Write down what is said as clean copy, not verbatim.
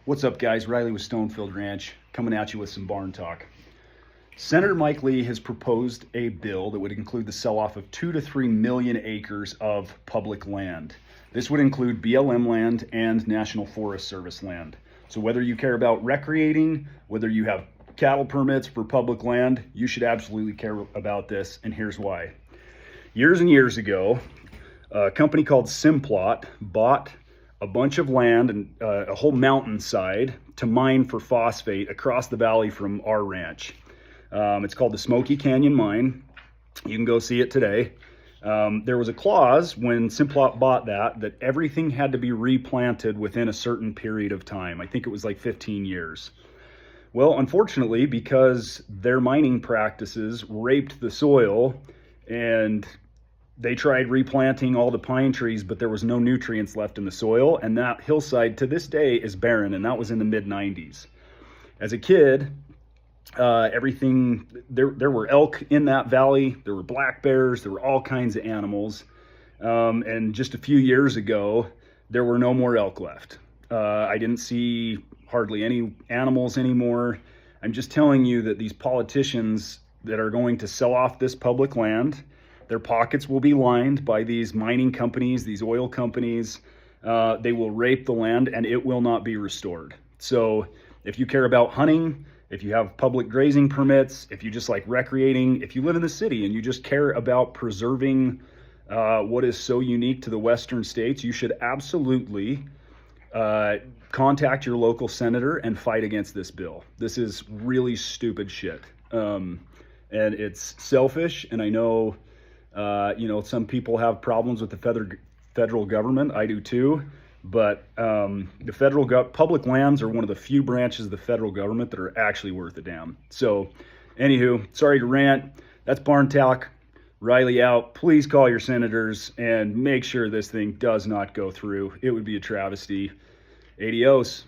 What's up, guys? Riley with Stonefield Ranch coming at you with some barn talk. Senator Mike Lee has proposed a bill that would include the sell-off of 2 to 3 million acres of public land. This would include BLM land and National Forest Service land. So whether you care about recreating, whether you have cattle permits for public land, you should absolutely care about this, and here's why. Years and years ago, a company called Simplot bought a bunch of land and a whole mountainside to mine for phosphate across the valley from our ranch. It's called the Smoky Canyon Mine. You can go see it today. There was a clause when Simplot bought that everything had to be replanted within a certain period of time. I think it was like 15 years. Well, unfortunately, because their mining practices raped the soil and they tried replanting all the pine trees, but there was no nutrients left in the soil, and that hillside to this day is barren, and that was in the mid-90s. As a kid, there were elk in that valley, there were black bears, there were all kinds of animals, and just a few years ago, there were no more elk left. I didn't see hardly any animals anymore. I'm just telling you that these politicians that are going to sell off this public land, their pockets will be lined by these mining companies, these oil companies. They will rape the land and it will not be restored. So if you care about hunting, if you have public grazing permits, if you just like recreating, if you live in the city and you just care about preserving what is so unique to the Western states, you should absolutely contact your local senator and fight against this bill. This is really stupid shit. And it's selfish, and I know some people have problems with the federal government. I do too. But the public lands are one of the few branches of the federal government that are actually worth a damn. So, anywho, sorry to rant. That's Barn Talk. Riley out. Please call your senators and make sure this thing does not go through. It would be a travesty. Adios.